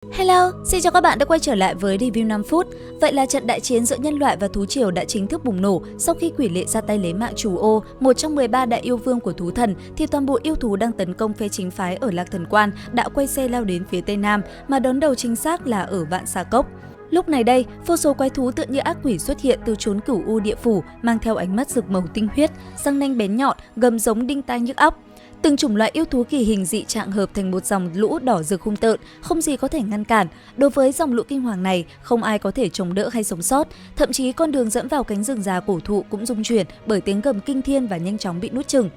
Hello, xin chào các bạn đã quay trở lại với review 5 phút. Vậy là trận đại chiến giữa nhân loại và thú triều đã chính thức bùng nổ sau khi quỷ lệ ra tay lấy mạng chủ ô, một trong 13 đại yêu vương của thú thần, thì toàn bộ yêu thú đang tấn công phe chính phái ở Lạc Thần Quan đã quay xe lao đến phía tây nam, mà đón đầu chính xác là ở Vạn Xà Cốc. Lúc này đây, vô số quái thú tựa như ác quỷ xuất hiện từ chốn cửu u địa phủ, mang theo ánh mắt rực màu tinh huyết, răng nanh bén nhọn, gầm giống đinh tai nhức óc. Từng chủng loại yêu thú kỳ hình dị trạng hợp thành một dòng lũ đỏ rực hung tợn, không gì có thể ngăn cản. Đối với dòng lũ kinh hoàng này, không ai có thể chống đỡ hay sống sót. Thậm chí con đường dẫn vào cánh rừng già cổ thụ cũng rung chuyển bởi tiếng gầm kinh thiên và nhanh chóng bị nuốt chửng.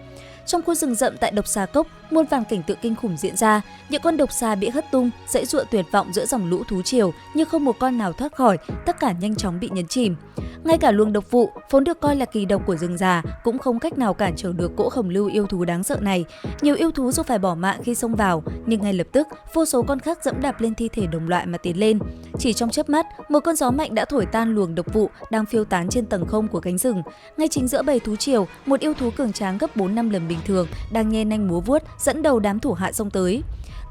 Trong khu rừng rậm tại Độc Xà Cốc, muôn vàn cảnh tượng kinh khủng diễn ra. Những con độc xà bị hất tung, giãy giụa tuyệt vọng giữa dòng lũ thú triều, nhưng không một con nào thoát khỏi, tất cả nhanh chóng bị nhấn chìm. Ngay cả luồng độc vụ, vốn được coi là kỳ độc của rừng già, cũng không cách nào cản trở được cỗ khổng lồ yêu thú đáng sợ này. Nhiều yêu thú dù phải bỏ mạng khi xông vào, nhưng ngay lập tức, vô số con khác dẫm đạp lên thi thể đồng loại mà tiến lên. Chỉ trong chớp mắt, một cơn gió mạnh đã thổi tan luồng độc vụ đang phiêu tán trên tầng không của cánh rừng. Ngay chính giữa bầy thú triều, một yêu thú cường tráng gấp 4-5 lần bình thường đang nhe nanh múa vuốt dẫn đầu đám thủ hạ xông tới.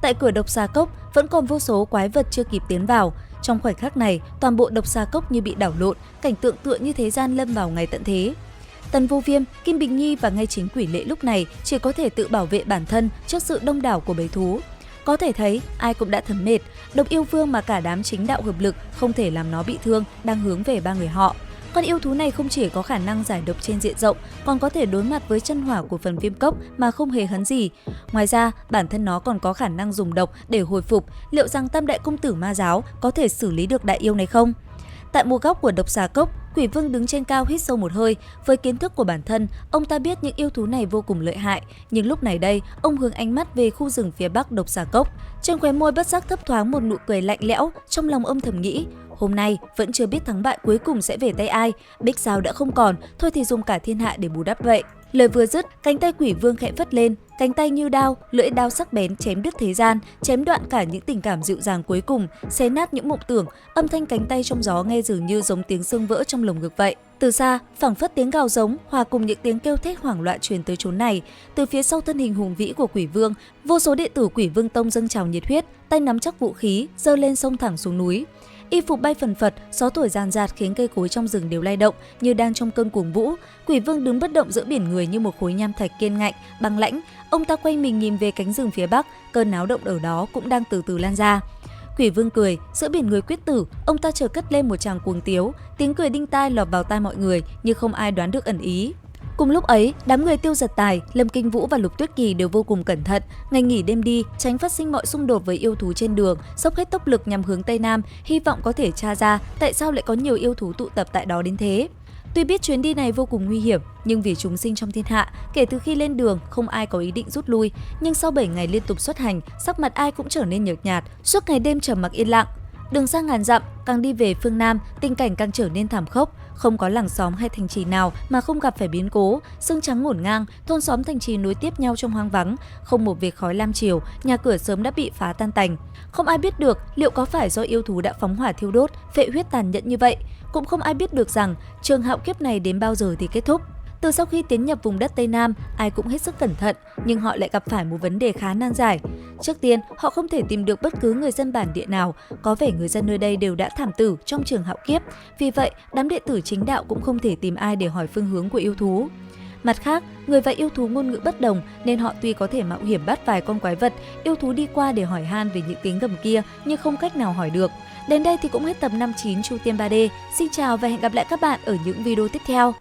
Tại cửa Độc Xà Cốc vẫn còn vô số quái vật chưa kịp tiến vào. Trong khoảnh khắc này, toàn bộ Độc Xà Cốc như bị đảo lộn, cảnh tượng tựa như thế gian lâm vào ngày tận thế. Tần Vô Viêm, Kim Bình Nhi và ngay chính quỷ lệ lúc này chỉ có thể tự bảo vệ bản thân trước sự đông đảo của bầy thú. Có thể thấy, ai cũng đã thấm mệt, độc yêu vương mà cả đám chính đạo hợp lực không thể làm nó bị thương đang hướng về ba người họ. Con yêu thú này không chỉ có khả năng giải độc trên diện rộng, còn có thể đối mặt với chân hỏa của phần viêm cốc mà không hề hấn gì. Ngoài ra, bản thân nó còn có khả năng dùng độc để hồi phục. Liệu rằng Tam Đại Công Tử Ma Giáo có thể xử lý được đại yêu này không? Tại một góc của Độc Xà Cốc, Quỷ Vương đứng trên cao hít sâu một hơi. Với kiến thức của bản thân, ông ta biết những yêu thú này vô cùng lợi hại. Nhưng lúc này đây, ông hướng ánh mắt về khu rừng phía bắc Độc Xà Cốc. Trên khóe môi bất giác thấp thoáng một nụ cười lạnh lẽo, trong lòng ông thầm nghĩ. Hôm nay vẫn chưa biết thắng bại cuối cùng sẽ về tay ai. Bích Giao đã không còn, thôi thì dùng cả thiên hạ để bù đắp vậy. Lời vừa dứt, cánh tay Quỷ Vương khẽ phất lên, cánh tay như đao, lưỡi đao sắc bén chém đứt thế gian, chém đoạn cả những tình cảm dịu dàng cuối cùng, xé nát những mộng tưởng. Âm thanh cánh tay trong gió nghe dường như giống tiếng xương vỡ trong lồng ngực vậy. Từ xa, phảng phất tiếng gào giống hòa cùng những tiếng kêu thét hoảng loạn truyền tới chốn này. Từ phía sau thân hình hùng vĩ của Quỷ Vương, vô số đệ tử Quỷ Vương Tông dâng trào nhiệt huyết, tay nắm chắc vũ khí, giơ lên xông thẳng xuống núi. Y phục bay phần phật, gió thổi ràn rạt khiến cây cối trong rừng đều lay động như đang trong cơn cuồng vũ. Quỷ Vương đứng bất động giữa biển người như một khối nham thạch kiên ngạnh, băng lãnh. Ông ta quay mình nhìn về cánh rừng phía bắc, cơn náo động ở đó cũng đang từ từ lan ra. Quỷ Vương cười, giữa biển người quyết tử, ông ta chợt cất lên một tràng cuồng tiếu, tiếng cười đinh tai lọt vào tai mọi người, nhưng không ai đoán được ẩn ý. Cùng lúc ấy, đám người Tiêu Giật Tài, Lâm Kinh Vũ và Lục Tuyết Kỳ đều vô cùng cẩn thận, ngày nghỉ đêm đi, tránh phát sinh mọi xung đột với yêu thú trên đường, dốc hết tốc lực nhằm hướng tây nam, hy vọng có thể tra ra tại sao lại có nhiều yêu thú tụ tập tại đó đến thế. Tuy biết chuyến đi này vô cùng nguy hiểm, nhưng vì chúng sinh trong thiên hạ, kể từ khi lên đường không ai có ý định rút lui, nhưng sau 7 ngày liên tục xuất hành, sắc mặt ai cũng trở nên nhợt nhạt, suốt ngày đêm trầm mặc yên lặng. Đường xa ngàn dặm, càng đi về phương Nam, tình cảnh càng trở nên thảm khốc. Không có làng xóm hay thành trì nào mà không gặp phải biến cố, sương trắng ngổn ngang, thôn xóm thành trì nối tiếp nhau trong hoang vắng, không một vệt khói lam chiều, nhà cửa sớm đã bị phá tan tành. Không ai biết được liệu có phải do yêu thú đã phóng hỏa thiêu đốt, phệ huyết tàn nhẫn như vậy, cũng không ai biết được rằng trường hạo kiếp này đến bao giờ thì kết thúc. Từ sau khi tiến nhập vùng đất Tây Nam, ai cũng hết sức cẩn thận, nhưng họ lại gặp phải một vấn đề khá nan giải. Trước tiên, họ không thể tìm được bất cứ người dân bản địa nào, có vẻ người dân nơi đây đều đã thảm tử trong trường hạo kiếp. Vì vậy, đám đệ tử chính đạo cũng không thể tìm ai để hỏi phương hướng của yêu thú. Mặt khác, người và yêu thú ngôn ngữ bất đồng nên họ tuy có thể mạo hiểm bắt vài con quái vật, yêu thú đi qua để hỏi han về những tiếng gầm kia nhưng không cách nào hỏi được. Đến đây thì cũng hết tập 59 Chu Tiên 3D. Xin chào và hẹn gặp lại các bạn ở những video tiếp theo.